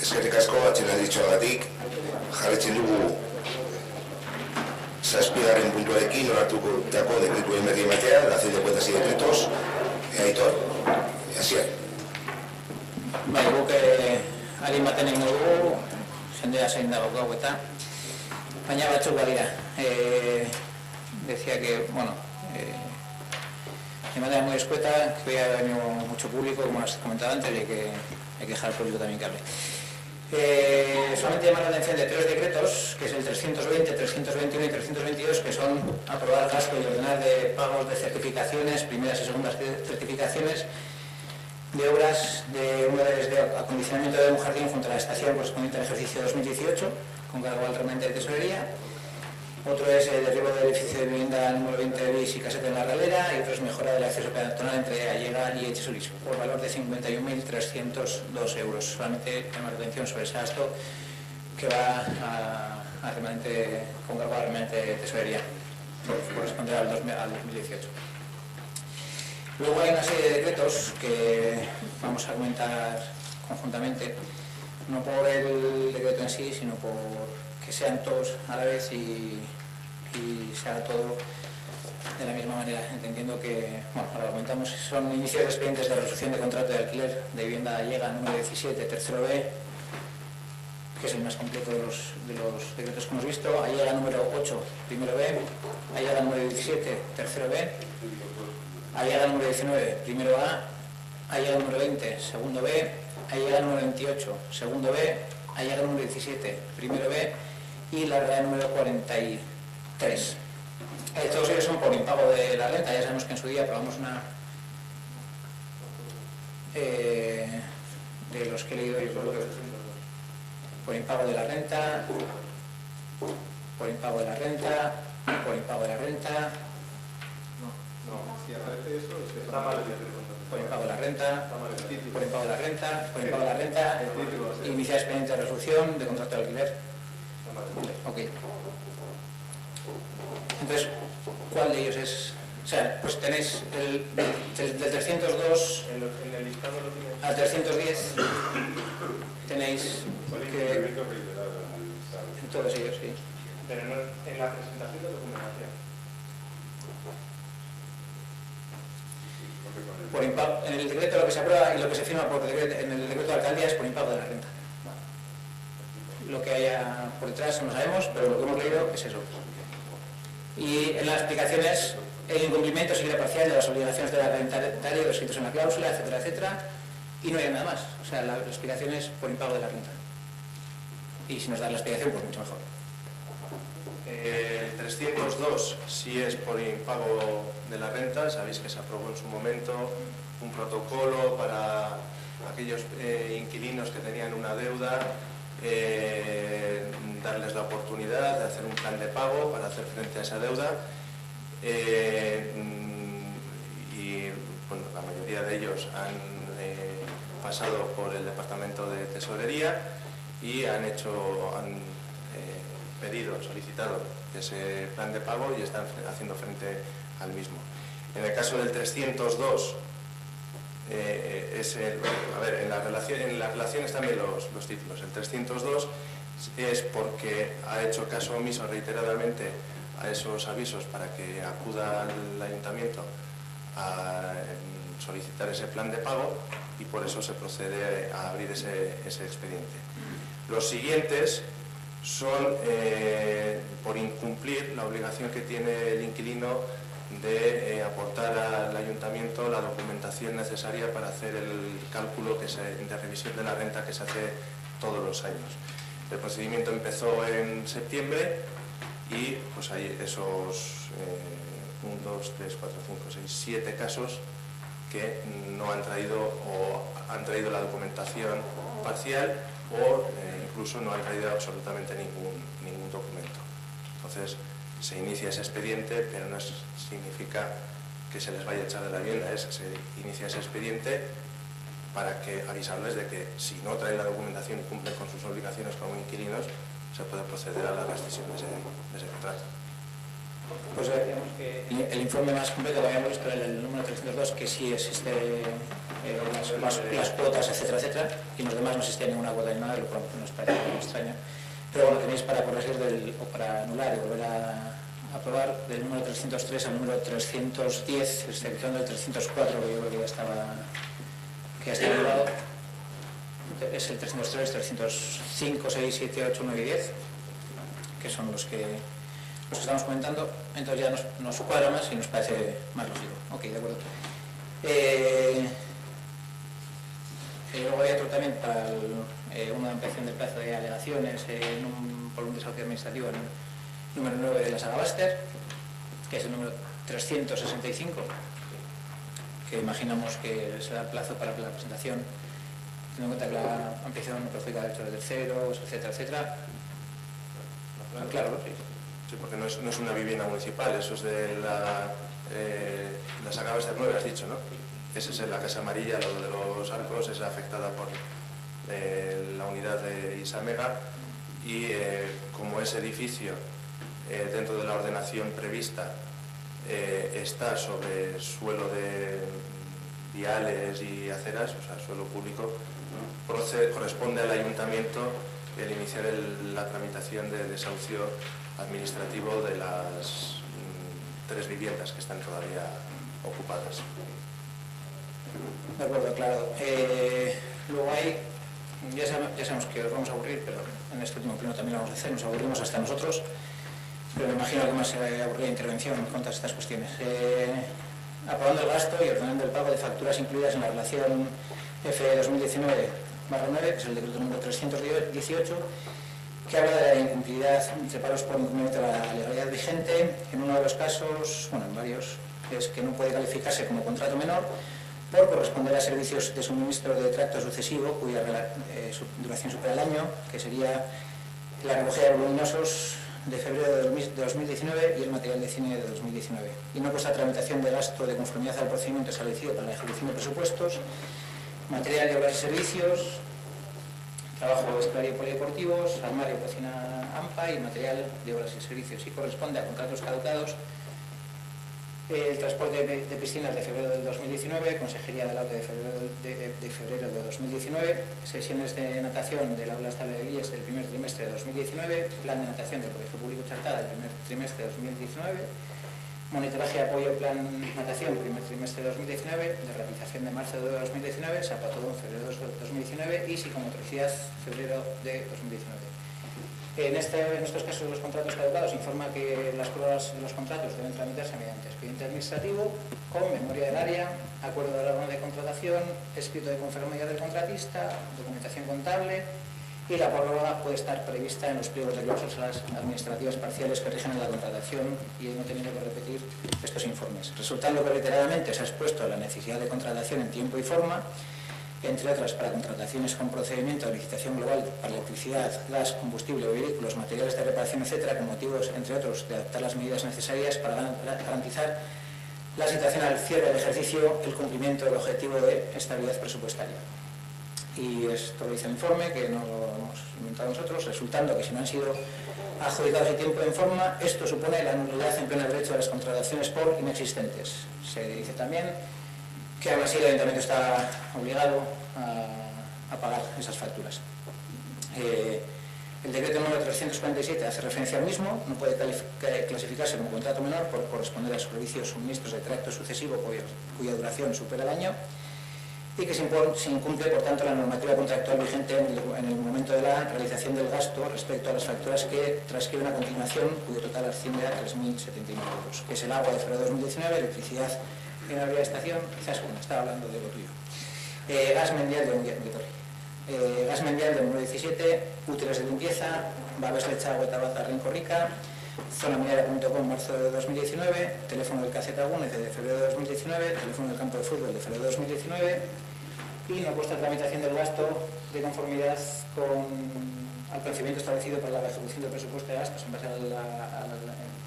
Eskerrik asko, atxeladitxoagatik, jarretzen dugu zazpigarren puntuarekin onartuko dako dekretuen berri ematea, dazen de cuentas y decretos, Aitor, Asier. Bai, guk ari maten egin dugu, jendea zein dago gau eta, baina batzuk badira. Decía que, bueno, de manera muy escueta, que hoy ha venido mucho público, como has comentado antes, y hay que dejar al público también que hable. Solamente llamar la atención de tres decretos, que es el 320, 321 y 322, que son aprobar gasto y ordenar de pagos de certificaciones, primeras y segundas certificaciones, de obras de acondicionamiento de un jardín junto a la estación correspondiente al ejercicio 2018, con cargo al remanente de tesorería. Otro es el derribo del edificio de vivienda número 20 bis y caseta en la Ralera, y otro es mejora del acceso peatonal entre Allega y Echesolís, por valor de 51.302 euros. Solamente llamar la atención sobre ese gasto que va a remanente, con cargo al remanente de tesorería, corresponde al 2018. Luego hay una serie de decretos que vamos a comentar conjuntamente, no por el decreto en sí, sino por que sean todos a la vez y se haga todo de la misma manera, entendiendo que, bueno, ahora lo comentamos, son inicios de expedientes de resolución de contrato de alquiler de vivienda Allega número 17, tercero B, que es el más completo de los decretos que hemos visto, Allega número 8, primero B, Allega número 17, tercero B, Allega número 19, primero A, Allega número 20, segundo B, Allega número 28, segundo B, Allega número 17, primero B, y la REA número 43. Todos ellos son por impago de la renta. Ya sabemos que en su día aprobamos una de los que he leído yo, creo que por impago de la renta, por impago de la renta, por impago de la renta. No, si aparece eso, está mal. Por impago de la renta, por impago de la renta, por impago de la renta, iniciar expediente de resolución de contrato de alquiler. Ok. Entonces, ¿cuál de ellos es? O sea, pues tenéis del 302 al 310, tenéis que... En todos ellos, sí. Pero no en la presentación de documentación. Por impago, en el decreto lo que se aprueba y lo que se firma por decreto, en el decreto de alcaldía es por impago de la renta. Lo que haya por detrás no sabemos, pero lo que hemos leído es eso. Y en las explicaciones, el incumplimiento sería parcial de las obligaciones del arrendatario descritos en la cláusula, etcétera, etcétera, y no hay nada más. O sea, la explicación es por impago de la renta. Y si nos dan la explicación, pues mucho mejor. El 302 sí es por impago de la renta. Sabéis que se aprobó en su momento un protocolo para aquellos inquilinos que tenían una deuda, darles la oportunidad de hacer un plan de pago para hacer frente a esa deuda, y bueno, la mayoría de ellos han pasado por el Departamento de Tesorería y han pedido, solicitado ese plan de pago y están haciendo frente al mismo. En el caso del 302, en la relación están bien los títulos. El 302 es porque ha hecho caso omiso reiteradamente a esos avisos para que acuda al ayuntamiento a solicitar ese plan de pago, y por eso se procede a abrir ese expediente. Los siguientes son por incumplir la obligación que tiene el inquilino de aportar al ayuntamiento la documentación necesaria para hacer el cálculo de revisión de la renta que se hace todos los años. El procedimiento empezó en septiembre y pues hay esos 1, 2, 3, 4, 5, 6, 7 casos que no han traído o han traído la documentación parcial o incluso no han traído absolutamente ningún documento. Entonces se inicia ese expediente, pero no significa que se les vaya a echar de la vivienda, se inicia ese expediente para avisarles de que si no traen la documentación y cumplen con sus obligaciones como inquilinos, se puede proceder a la rescisión de ese contrato. Pues digamos que el informe más completo que habíamos visto era el número 302, que sí existe las cuotas, etcétera, etcétera, y los demás no existía ninguna cuota ni nada, lo cual nos parece muy extraño. Pero bueno, tenéis para corregir o para anular y volver a aprobar del número 303 al número 310, excepción del 304, que yo creo que ya estaba aprobado. Es el 303, 305, 6, 7, 8, 9 y 10, que son los que estamos comentando. Entonces ya nos cuadra más y nos parece más lógico. Ok, de acuerdo. Luego hay otro también para una ampliación del plazo de alegaciones por un desahucio administrativo en el número 9 de la saga Baster, que es el número 365, que imaginamos que será el plazo para la presentación, teniendo en cuenta que la ampliación no perjudica derechos de terceros, etcétera, etcétera. Claro, sí. Sí, porque no es una vivienda municipal, eso es de la saga Baster 9, has dicho, ¿no? Esa es la Casa Amarilla, lo de los arcos, es afectada por la unidad de Isamega, y como ese edificio dentro de la ordenación prevista está sobre suelo de viales y aceras, o sea, suelo público, corresponde al ayuntamiento el iniciar la tramitación de desahucio administrativo de las 3 viviendas que están todavía ocupadas. De acuerdo, claro. Luego hay, ya sabemos que os vamos a aburrir, pero en este último pleno también lo vamos a hacer, nos aburrimos hasta nosotros, pero me imagino que más se aburría intervención con todas estas cuestiones. Aprobando el gasto y ordenando el pago de facturas incluidas en la relación F 2019/9, que es el decreto número 318, que habla de la incumplidad de pagos por incumplimiento de la legalidad vigente. En uno de los casos, bueno, en varios, es que no puede calificarse como contrato menor por corresponder a servicios de suministro de tracto sucesivo cuya duración supera el año, que sería la recogida de voluminosos de febrero de 2019 y el material de cine de 2019. Y no cuesta tramitación de gasto de conformidad al procedimiento establecido para la ejecución de presupuestos, material de obras y servicios, trabajo vestuario y polideportivos, armario, cocina AMPA y material de obras y servicios. Y corresponde a contratos caducados, el transporte de piscinas de febrero del 2019, Consejería del Agua de febrero de 2019, sesiones de natación del aula estable de Guíes del primer trimestre de 2019, plan de natación del Colegio Público Chartada del primer trimestre de 2019, monitoraje de apoyo plan natación primer trimestre de 2019, de realización de marzo de 2019, Zapatón febrero de 2019 y psicomotricidad febrero de 2019. En estos casos de los contratos caducados informa que las pruebas de los contratos deben tramitarse mediante expediente administrativo, con memoria del área, acuerdo de la orden de contratación, escrito de conformidad del contratista, documentación contable, y la prórroga puede estar prevista en los pliegos de cláusulas administrativas parciales que rigen en la contratación y no teniendo que repetir estos informes. Resultando que reiteradamente se ha expuesto la necesidad de contratación en tiempo y forma, entre otras para contrataciones con procedimiento de licitación global para electricidad, gas, combustible, vehículos, materiales de reparación, etcétera, con motivos, entre otros, de adaptar las medidas necesarias para garantizar la situación al cierre del ejercicio, el cumplimiento del objetivo de estabilidad presupuestaria. Y esto lo dice el informe, que no lo hemos inventado nosotros, resultando que si no han sido adjudicados en tiempo y en forma, esto supone la nulidad en pleno derecho de las contrataciones por inexistentes. Se dice también que aún así el Ayuntamiento está obligado a pagar esas facturas. El decreto número 347 hace referencia al mismo, no puede clasificarse como contrato menor por corresponder a servicios suministros de tracto sucesivo cuya duración supera el año y que se incumple, por tanto, la normativa contractual vigente en el momento de la realización del gasto respecto a las facturas que transcriben a continuación, cuyo total asciende a 3.079 euros, que es el agua de febrero de 2019, electricidad en la estación, quizás bueno, estaba hablando de lo tuyo. Gas mendial gas mendial del número 17, útiles de limpieza, Babes Lecha, Huetabaza, Rincorrica, zonaminera.com, marzo de 2019, teléfono del Caceta Agúnez de febrero de 2019, teléfono del campo de fútbol de febrero de 2019 y no cuesta tramitación del gasto de conformidad al procedimiento establecido para la ejecución del presupuesto de gastos en base a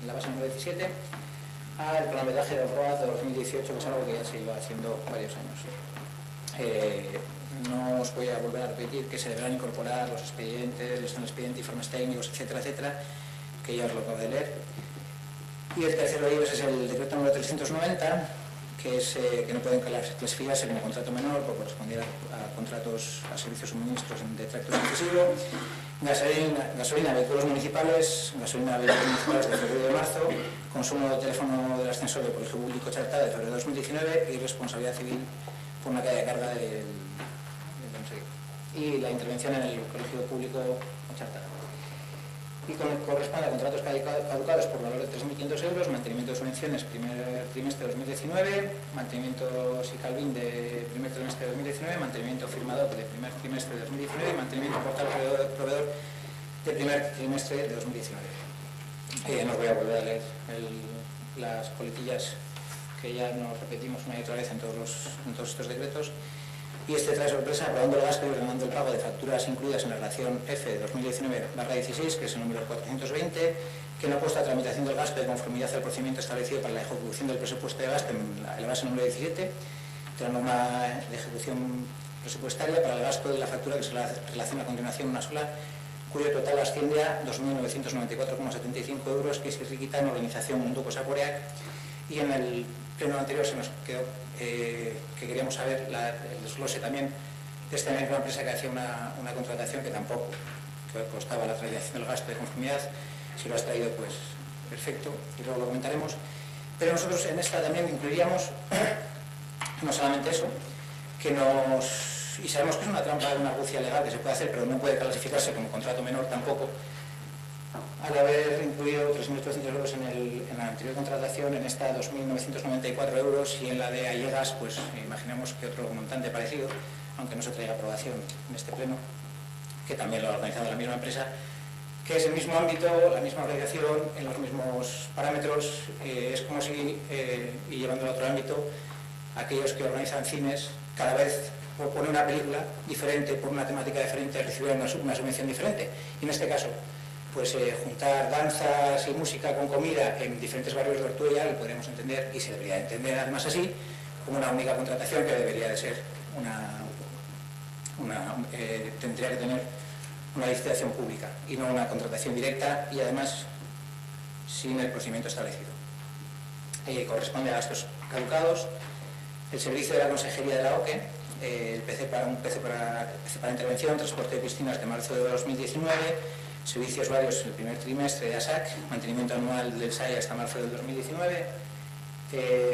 la base número 17, al cronometraje del ROAD de 2018, que es algo que ya se lleva haciendo varios años. No os voy a volver a repetir que se deberán incorporar los expedientes, el expediente, informes técnicos, etcétera, etcétera, que ya os lo acabo de leer. Y el tercero de ellos es el decreto número 390, que es que no pueden clasificarse como contrato menor por corresponder a contratos a servicios suministros de tracto excesivo, gasolina, vehículos municipales, gasolina, vehículos municipales de febrero y de marzo, consumo de teléfono del ascensor del Colegio Público Chartá de febrero de 2019 y responsabilidad civil por una caída de carga del y la intervención en el Colegio Público Chartá. Y corresponde a contratos caducados por valor de 3.500 euros, mantenimiento de subvenciones primer trimestre de 2019, mantenimiento SICALVIN de primer trimestre de 2019, mantenimiento firmador de primer trimestre de 2019 y mantenimiento portal proveedor de primer trimestre de 2019. No os voy a volver a leer las coletillas que ya nos repetimos una y otra vez en todos estos decretos. Y este trae sorpresa aprobando el gasto y ordenando el pago de facturas incluidas en la relación F de 2019/16, que es el número 420, que no consta tramitación del gasto de conformidad al procedimiento establecido para la ejecución del presupuesto de gasto en la base número 17, de la norma de ejecución presupuestaria para el gasto de la factura que se relaciona a continuación una sola, cuyo total asciende a 2.994,75 euros, que se riquita en organización Munduko Saporeak. Y en el pleno anterior se nos quedó que queríamos saber el desglose también de esta misma empresa que hacía una contratación que tampoco costaba la traslación del gasto de conformidad. Si lo has traído, pues perfecto, y luego lo comentaremos. Pero nosotros en esta también incluiríamos no solamente eso, y sabemos que es una trampa, una argucia legal que se puede hacer, pero no puede clasificarse como contrato menor tampoco, al haber incluido 3.300 euros en la anterior contratación, en esta 2.994 euros, y en la de Allegas, pues imaginemos que otro montante parecido, aunque no se traiga aprobación en este pleno, que también lo ha organizado la misma empresa, que es el mismo ámbito, la misma organización, en los mismos parámetros. Es como si, y llevándolo a otro ámbito, aquellos que organizan cines, cada vez por poner una película diferente, por una temática diferente, recibieran una subvención diferente. Y en este caso, pues juntar danzas y música con comida en diferentes barrios de Ortuella lo podríamos entender, y se debería entender además así, como una única contratación que debería de ser tendría que tener una licitación pública y no una contratación directa, y además sin el procedimiento establecido. Corresponde a gastos caducados, el servicio de la Consejería de la OCE, el PC para intervención, transporte de piscinas de marzo de 2019, servicios varios en el primer trimestre de ASAC, mantenimiento anual del SAI hasta marzo del 2019,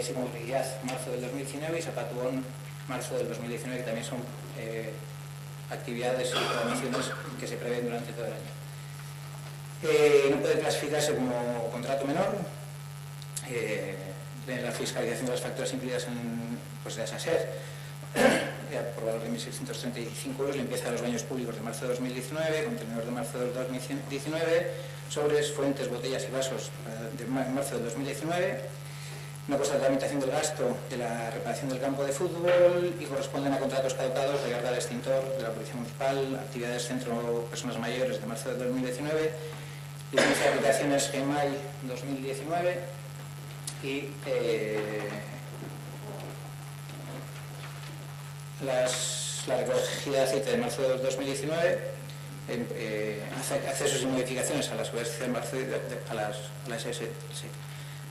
Simovilidad marzo del 2019 y Zapatuón marzo del 2019, que también son actividades y programaciones que se prevén durante todo el año. No puede clasificarse como contrato menor. La fiscalización de las facturas incluidas de ASASER, por valor de 1.635 euros, limpieza de los baños públicos de marzo de 2019, contenedor de marzo del 2019, sobres, fuentes, botellas y vasos de marzo del 2019. No consta la tramitación del gasto de la reparación del campo de fútbol y corresponden a contratos caducados de carga de extintor de la Policía Municipal, actividades Centro Personas Mayores de marzo del 2019, licencia de aplicaciones GEMAI 2019 y la recogida de aceite de marzo del 2019, accesos y modificaciones a la subvención de marzo a las SS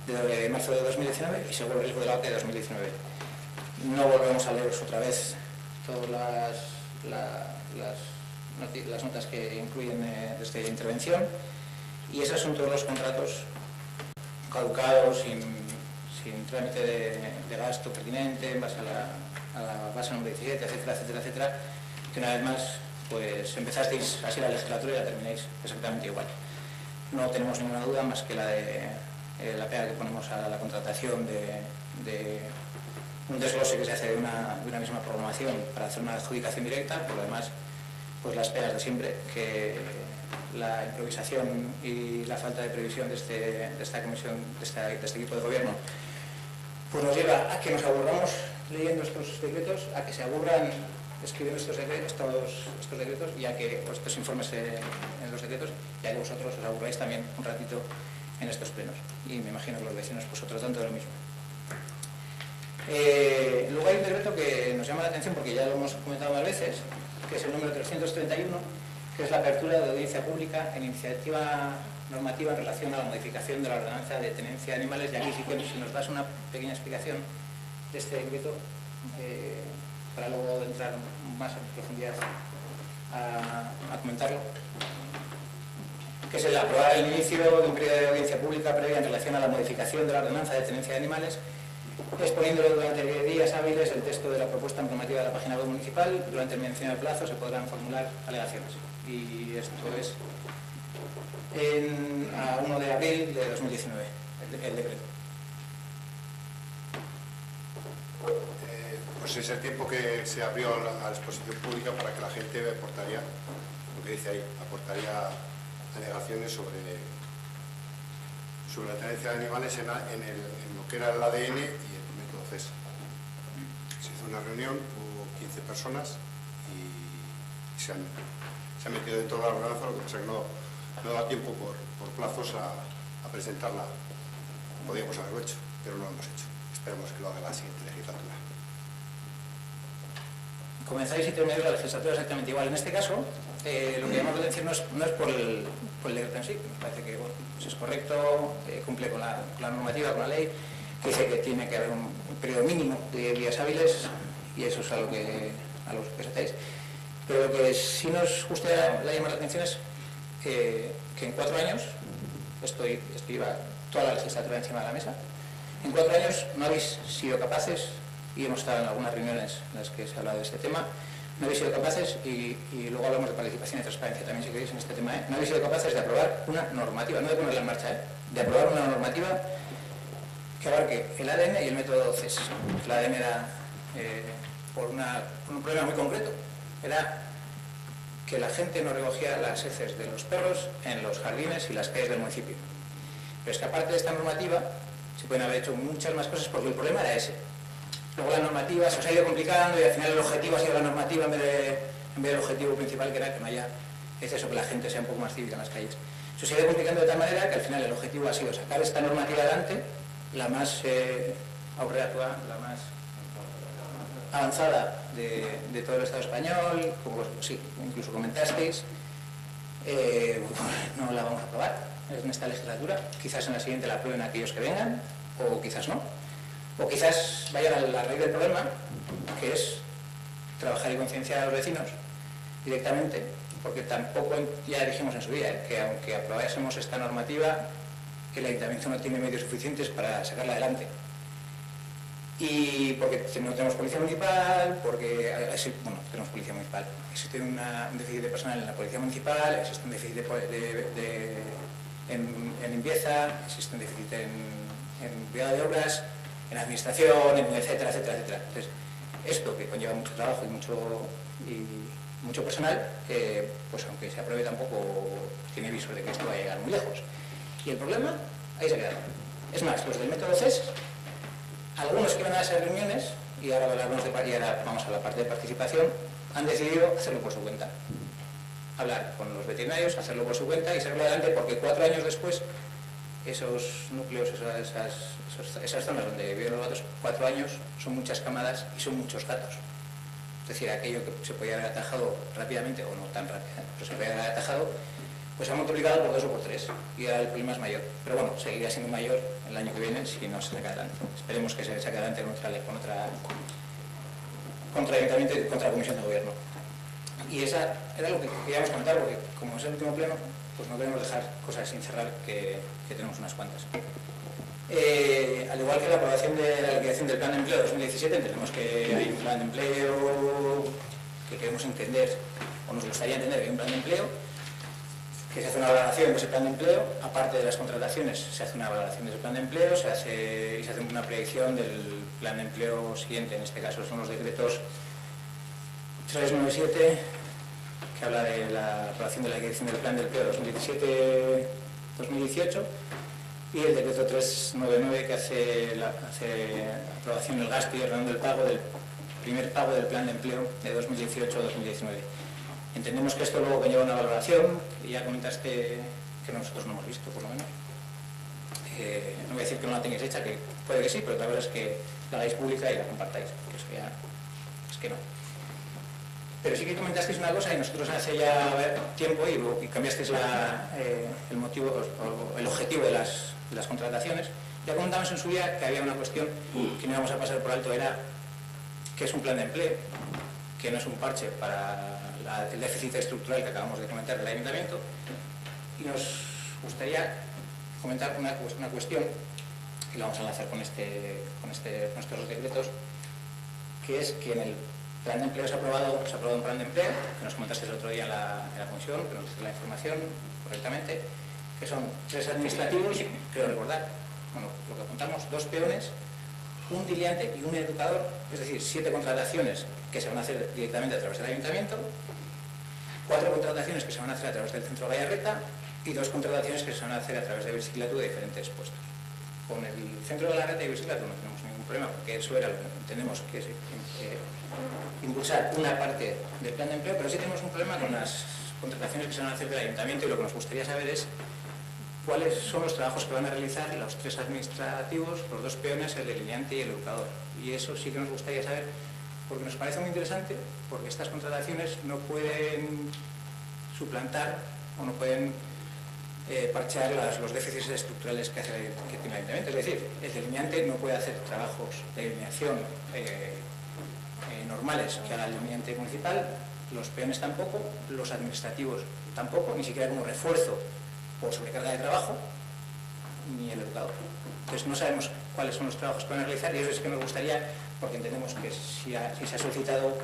de marzo de 2019 y seguro riesgo de la OCE de 2019. No volvemos a leeros otra vez todas las notas que incluyen de esta intervención, y esos son todos los contratos caducados, sin trámite de gasto pertinente en base a la base número 17, etcétera, que una vez más pues empezasteis así la legislatura y la termináis exactamente igual. No tenemos ninguna duda más que la de la pega que ponemos a la contratación de un desglose que se hace de una misma programación para hacer una adjudicación directa. Por lo demás, pues las pegas de siempre, que la improvisación y la falta de previsión de esta comisión, de este equipo de gobierno, pues nos lleva a que nos aburramos leyendo estos decretos, a que se aburran escribiendo estos decretos y a que estos informes en los decretos, y a que vosotros os aburráis también un ratito en estos plenos. Y me imagino que los vecinos, pues otro tanto de lo mismo. Luego hay un decreto que nos llama la atención porque ya lo hemos comentado más veces, que es el número 331, que es la apertura de audiencia pública en iniciativa normativa en relación a la modificación de la ordenanza de tenencia de animales, y aquí sí que si nos das una pequeña explicación de este decreto, para luego entrar más en profundidad a comentarlo, que es el aprobar el inicio de un periodo de audiencia pública previa en relación a la modificación de la ordenanza de tenencia de animales, exponiéndolo durante 10 días hábiles el texto de la propuesta normativa de la página web municipal. Durante el mencionado plazo se podrán formular alegaciones. Y esto es a 1 de abril de 2019, el decreto. Pues es el tiempo que se abrió a la exposición pública para que la gente aportaría, lo que dice ahí, aportaría alegaciones sobre la tenencia de animales en lo que era el ADN y el método CES. Se hizo una reunión, hubo 15 personas y se han metido dentro de la ordenanza, lo que pasa es que no da tiempo por plazos a presentarla. Podríamos haberlo hecho, pero no lo hemos hecho. Esperemos que lo haga la siguiente legislatura. Comenzáis y termináis la legislatura exactamente igual. En este caso, lo que llamamos de decir no es por el decreto en sí, me parece que bueno, pues es correcto, cumple con la normativa, con la ley, que dice que tiene que haber un periodo mínimo de días hábiles, y eso es a lo que os hacéis. Pero lo que sí nos gustaría llamar la atención es que en 4 años, esto iba toda la legislatura encima de la mesa, en 4 años no habéis sido capaces, y hemos estado en algunas reuniones en las que se ha hablado de este tema, no habéis sido capaces, y luego hablamos de participación y transparencia también si queréis en este tema, no habéis sido capaces de aprobar una normativa, no de ponerla en marcha, de aprobar una normativa que abarque el ADN y el método CES. El ADN era por un problema muy concreto, era que la gente no recogía las heces de los perros en los jardines y las calles del municipio. Pero es que aparte de esta normativa se pueden haber hecho muchas más cosas porque el problema era ese. Luego la normativa se os ha ido complicando y al final el objetivo ha sido la normativa en vez del objetivo principal, que era que no haya exceso, que la gente sea un poco más cívica en las calles. Se ha ido complicando de tal manera que al final el objetivo ha sido sacar esta normativa adelante, la más aurreatua, la más avanzada de todo el Estado español, como sí, incluso comentasteis, no la vamos a aprobar en esta legislatura, quizás en la siguiente la aprueben aquellos que vengan, o quizás no. O quizás vayan a la raíz del problema, que es trabajar y concienciar a los vecinos directamente, porque tampoco, ya dijimos en su día, que aunque aprobásemos esta normativa, el ayuntamiento no tiene medios suficientes para sacarla adelante. Y porque no tenemos policía municipal, porque bueno, tenemos policía municipal, existe un déficit de personal en la policía municipal, existe un déficit en limpieza, existe un déficit en brigada de obras, en administración, etcétera, etcétera, etcétera. Entonces, esto que conlleva mucho trabajo y mucho personal, pues aunque se apruebe tampoco tiene viso de que esto va a llegar muy lejos. Y el problema, ahí se ha quedado. Es más, los del método CES, algunos que iban a esas reuniones, y ahora vamos a la parte de participación, han decidido hacerlo por su cuenta. Hablar con los veterinarios, hacerlo por su cuenta y sacarlo adelante, porque 4 años después esos núcleos, esas zonas donde viven los gatos, 4 años son muchas camadas y son muchos gatos. Es decir, aquello que se podía haber atajado rápidamente, o no tan rápido, pero se podía haber atajado, pues se ha multiplicado por 2 o por 3 y ahora el problema es mayor. Pero bueno, seguirá siendo mayor el año que viene si no se saca adelante. Esperemos que se saque adelante contra Ayuntamiento y contra la Comisión de Gobierno. Y esa era lo que queríamos comentar, porque como es el último pleno, pues no queremos dejar cosas sin cerrar, que tenemos unas cuantas. Al igual que la aprobación de la liquidación del Plan de Empleo 2017, entendemos que hay un plan de empleo que queremos entender, o nos gustaría entender que hay un plan de empleo, que se hace una valoración de ese plan de empleo, aparte de las contrataciones se hace una valoración de ese plan de empleo, se hace una predicción del plan de empleo siguiente, en este caso son los decretos 397, que habla de la aprobación de la liquidación del plan de empleo 2017-2018, y el decreto 399 que hace aprobación del gasto y ordenando el pago del primer pago del plan de empleo de 2018-2019. Entendemos que esto luego conlleva una valoración, que ya comentaste que nosotros no hemos visto, por lo menos. No voy a decir que no la tengáis hecha, que puede que sí, pero la verdad es que la hagáis pública y la compartáis, porque eso ya es que no. Pero sí que comentasteis una cosa y nosotros hace ya tiempo y cambiasteis el motivo o el objetivo de las contrataciones. Ya comentamos en su día que había una cuestión que no íbamos a pasar por alto, era que es un plan de empleo, que no es un parche para el déficit estructural que acabamos de comentar del ayuntamiento, y nos gustaría comentar una cuestión, y lo vamos a enlazar con estos dos decretos, que es que en el plan de empleo se ha aprobado un plan de empleo, que nos comentaste el otro día en la comisión, que nos diste la información correctamente, que son 3 administrativos, creo recordar, bueno, lo que apuntamos, 2 peones, un diliante y un educador, es decir, 7 contrataciones que se van a hacer directamente a través del ayuntamiento, 4 contrataciones que se van a hacer a través del centro Gallarreta y 2 contrataciones que se van a hacer a través de Biciclatu de diferentes puestos. Con el centro de Gallarreta y Biciclatu no tenemos ningún problema, porque eso era lo que entendemos que es impulsar una parte del plan de empleo, pero sí tenemos un problema con las contrataciones que se van a hacer del ayuntamiento, y lo que nos gustaría saber es cuáles son los trabajos que van a realizar los 3 administrativos, los 2 peones, el delineante y el educador. Y eso sí que nos gustaría saber, porque nos parece muy interesante, porque estas contrataciones no pueden suplantar o no pueden parchear los déficits estructurales que tiene el ayuntamiento. Es decir, el delineante no puede hacer trabajos de delineación normales que haga el delineante municipal, los peones tampoco, los administrativos tampoco, ni siquiera como refuerzo por sobrecarga de trabajo, ni el educador. Entonces no sabemos cuáles son los trabajos que van a realizar, y eso es que nos gustaría, porque entendemos que si se ha solicitado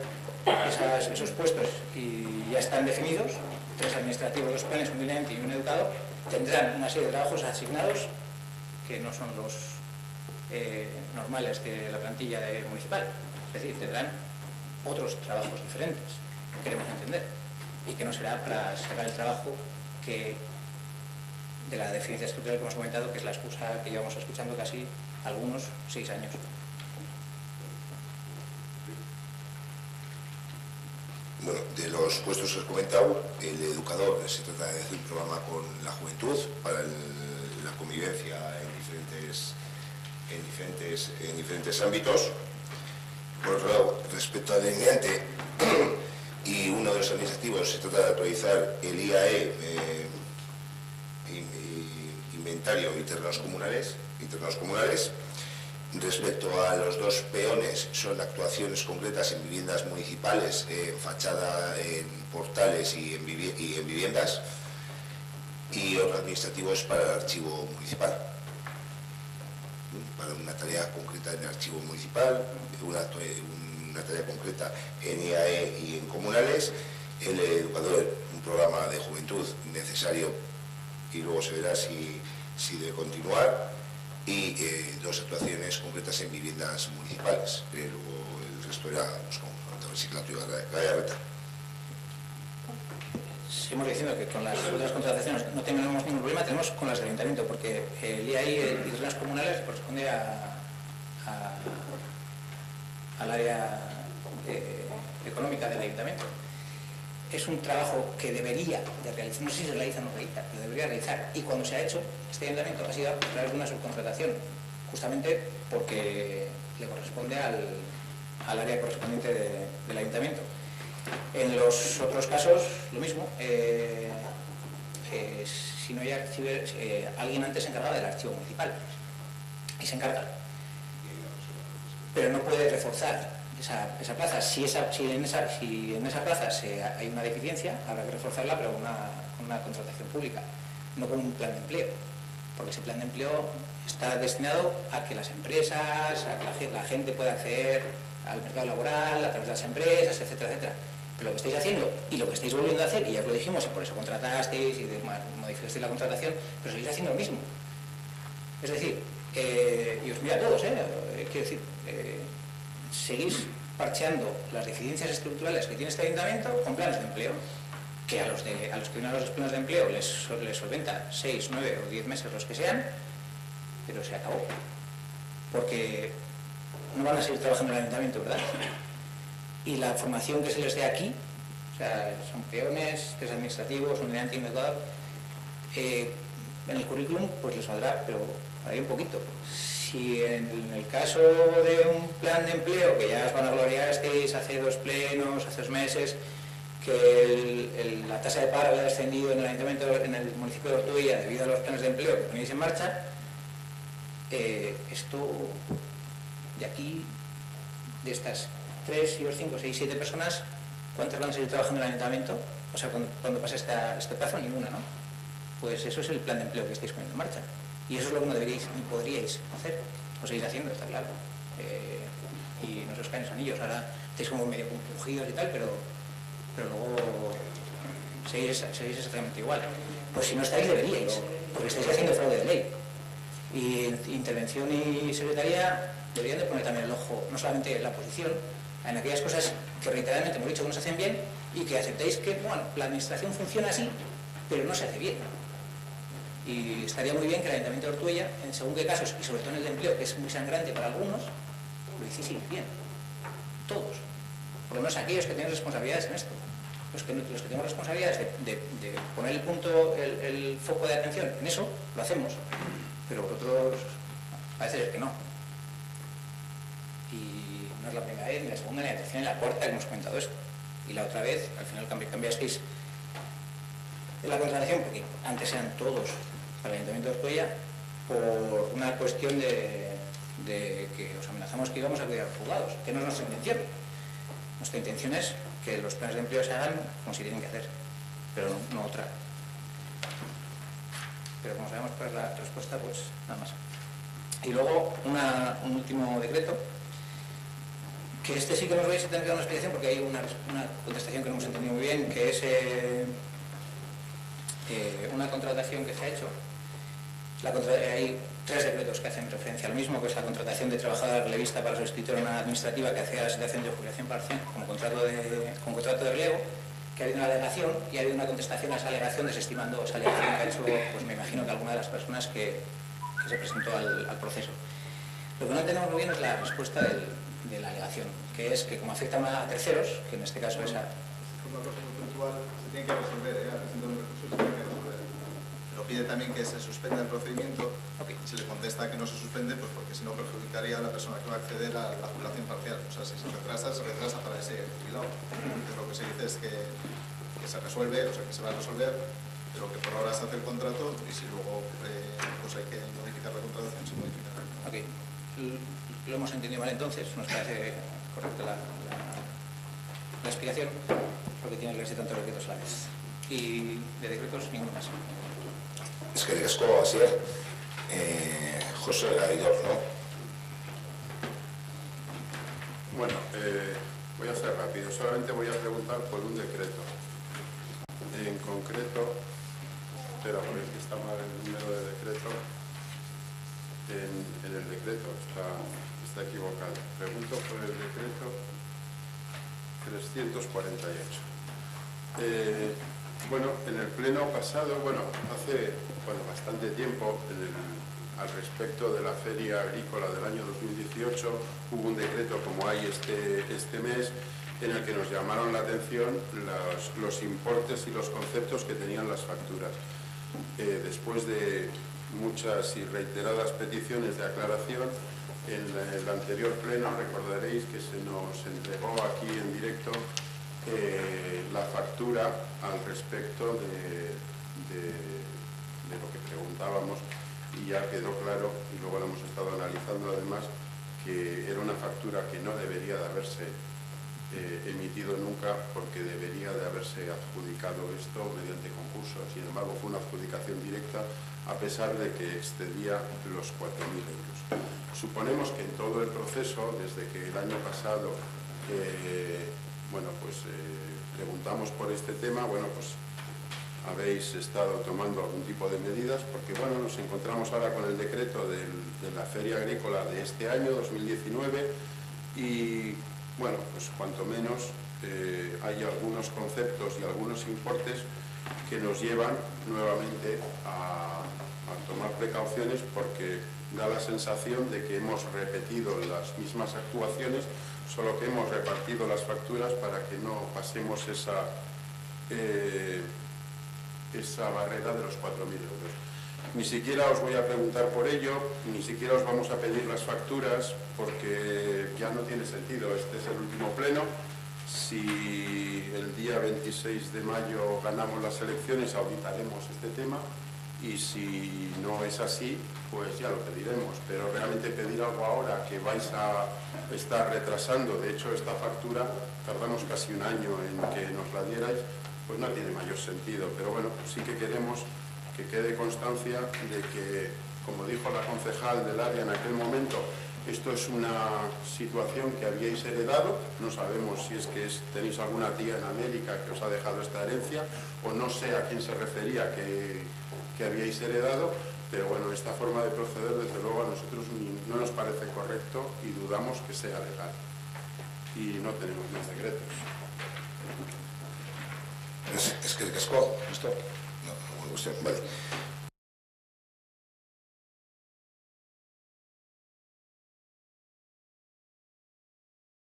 esos puestos y ya están definidos, 3 administrativos, 2 peones, un delineante y un educador, tendrán una serie de trabajos asignados que no son los normales de la plantilla municipal. Es decir, tendrán otros trabajos diferentes, queremos entender, y que no será para sacar el trabajo de la deficiencia estructural que hemos comentado, que es la excusa que llevamos escuchando casi algunos 6 años. Bueno, de los puestos que os he comentado, el educador se trata de hacer un programa con la juventud para la convivencia en diferentes ámbitos. Por otro lado, respecto al delineante y uno de los administrativos, se trata de actualizar el IAE, inventario y terrenos comunales. Respecto a los 2 peones, son actuaciones concretas en viviendas municipales, fachada, en portales y en viviendas, y otro administrativo es para el archivo municipal, para una tarea concreta en el archivo municipal, una tarea concreta en IAE y en comunales, el educador, un programa de juventud necesario, y luego se verá si debe continuar, y 2 actuaciones concretas en viviendas municipales. Luego el resto era con Biciclatu y Gallarreta. Seguimos diciendo que con las otras contrataciones no tenemos ningún problema, tenemos con las del ayuntamiento, porque el IAI y las comunales corresponde al área económica del ayuntamiento. Es un trabajo que debería de realizar, no sé si se realiza o no realiza, pero debería realizar, y cuando se ha hecho, este ayuntamiento ha sido a través de una subcontratación, justamente porque le corresponde al área correspondiente del ayuntamiento. En los otros casos, lo mismo, si no hay alguien antes se encargaba del archivo municipal, y se encarga, pero no puede reforzar esa plaza. Si en esa plaza hay una deficiencia, habrá que reforzarla, pero con una contratación pública, no con un plan de empleo, porque ese plan de empleo está destinado a que las empresas, a que la gente pueda acceder al mercado laboral a través de las empresas, etcétera, etcétera. Pero lo que estáis haciendo y lo que estáis volviendo a hacer, y ya os lo dijimos, y por eso contratasteis y modificasteis la contratación, pero seguís haciendo lo mismo. Es decir, y os mira a todos, quiero decir, seguís parcheando las deficiencias estructurales que tiene este ayuntamiento con planes de empleo, que a los que vienen a los planes de empleo les solventa 6, 9 o 10 meses, los que sean, pero se acabó. Porque no van a seguir trabajando en el ayuntamiento, ¿verdad? Y la formación que se les dé aquí, o sea, son peones, 3 administrativos, un delineante y un educador, en el currículum pues les valdrá, pero valdría un poquito. si en el caso de un plan de empleo, que ya os vanagloriasteis hace 2 plenos, hace 2 meses, que la tasa de paro había descendido en el ayuntamiento, en el municipio de Ortuella debido a los planes de empleo que ponéis en marcha, esto de aquí, de estas 3, 5, 6, 7 personas, ¿cuántas van a seguir trabajando en el ayuntamiento? O sea, cuando pase este plazo, ninguna, ¿no? Pues eso es el plan de empleo que estáis poniendo en marcha. Y eso es lo que no deberíais ni podríais hacer. Lo seguís haciendo, está claro. Y no se os caen los anillos. Ahora estáis como medio compungidos y tal, pero luego seguís exactamente igual. Pues si no estáis, deberíais, porque estáis haciendo fraude de ley. Y Intervención y Secretaría deberían de poner también el ojo, no solamente en la oposición, en aquellas cosas que reiteradamente hemos dicho que no se hacen bien y que aceptéis que, bueno, la administración funciona así, pero no se hace bien. Y estaría muy bien que el Ayuntamiento de Ortuella, en según qué casos, y sobre todo en el de empleo, que es muy sangrante para algunos, lo hicieseis bien. Todos. Por lo menos aquellos que tienen responsabilidades en esto. Los que tenemos responsabilidades de poner el foco de atención en eso, lo hacemos. Pero vosotros parece ser que no. Y no es la primera vez, ni la segunda, ni la tercera, ni la cuarta que hemos comentado esto. Y la otra vez, al final cambiasteis la contratación, porque antes eran todos para el Ayuntamiento de Ortuella, por una cuestión de que os amenazamos que íbamos a cuidar a los juzgados, que no es nuestra intención. Nuestra intención es que los planes de empleo se hagan como se tienen que hacer, pero no otra. Pero como sabemos cuál es la respuesta, pues nada más. Y luego un último decreto, que este sí que nos vais a tener que dar una explicación porque hay una contestación que no hemos entendido muy bien, que es una contratación que se ha hecho. Hay 3 decretos que hacen referencia al mismo, que es la contratación de trabajadora relevista para sustituir a una administrativa que hacía la situación de jubilación parcial con contrato de relevo, que ha habido una alegación y ha habido una contestación a esa alegación desestimando esa alegación que ha hecho, pues me imagino que alguna de las personas que se presentó al proceso. Lo que no entendemos muy bien es la respuesta de la alegación, que es que como afecta a terceros, que en este caso es a... Una cosa muy puntual, se tiene que resolver, presentando un recurso se tiene que resolver. Pero pide también que se suspenda el procedimiento. Okay. Se le contesta que no se suspende, pues porque si no perjudicaría a la persona que va a acceder a la jubilación parcial. O sea, si se retrasa para ese jubilado. Entonces lo que se dice es que se resuelve, o sea, que se va a resolver, pero que por ahora se hace el contrato y si luego pues hay que modificar la contratación, se modificará. Ok. Lo hemos entendido mal entonces, nos parece correcta la explicación, porque tiene que leerse tantos decretos a la vez. Y de decretos, ninguno más. Es que es como así, José Aidor, ¿no? Bueno, voy a ser rápido, solamente voy a preguntar por un decreto. En concreto, espera, porque está mal el número de decreto. En el decreto está equivocado. Pregunto por el decreto 348. Bueno, en el pleno pasado, hace bastante tiempo, al respecto de la Feria Agrícola del año 2018, hubo un decreto como hay este mes, en el que nos llamaron la atención los importes y los conceptos que tenían las facturas. Después de muchas y reiteradas peticiones de aclaración, en el anterior pleno recordaréis que se nos entregó aquí en directo la factura al respecto de lo que preguntábamos, y ya quedó claro, y luego lo hemos estado analizando además, que era una factura que no debería de haberse emitido nunca, porque debería de haberse adjudicado esto mediante concurso. Sin embargo, fue una adjudicación directa, a pesar de que excedía los 4.000 euros. Suponemos que en todo el proceso, desde que el año pasado preguntamos por este tema, habéis estado tomando algún tipo de medidas, porque nos encontramos ahora con el decreto de la Feria Agrícola de este año, 2019, y cuanto menos hay algunos conceptos y algunos importes que nos llevan nuevamente a tomar precauciones, porque da la sensación de que hemos repetido las mismas actuaciones, solo que hemos repartido las facturas para que no pasemos esa barrera de los 4.000 euros. Ni siquiera os voy a preguntar por ello, ni siquiera os vamos a pedir las facturas, porque ya no tiene sentido. Este es el último pleno. Si el día 26 de mayo ganamos las elecciones, auditaremos este tema, y si no es así, pues ya lo pediremos. Pero realmente pedir algo ahora que vais a estar retrasando, de hecho esta factura tardamos casi un año en que nos la dierais, pues no tiene mayor sentido. Pero bueno, sí que queremos que quede constancia de que, como dijo la concejal del área en aquel momento, esto es una situación que habíais heredado. No sabemos si es que tenéis alguna tía en América que os ha dejado esta herencia, o no sé a quién se refería que habíais heredado, pero bueno, esta forma de proceder desde luego a nosotros no nos parece correcto y dudamos que sea legal. Y no tenemos más decretos. Es que es esto. No, usted, vale.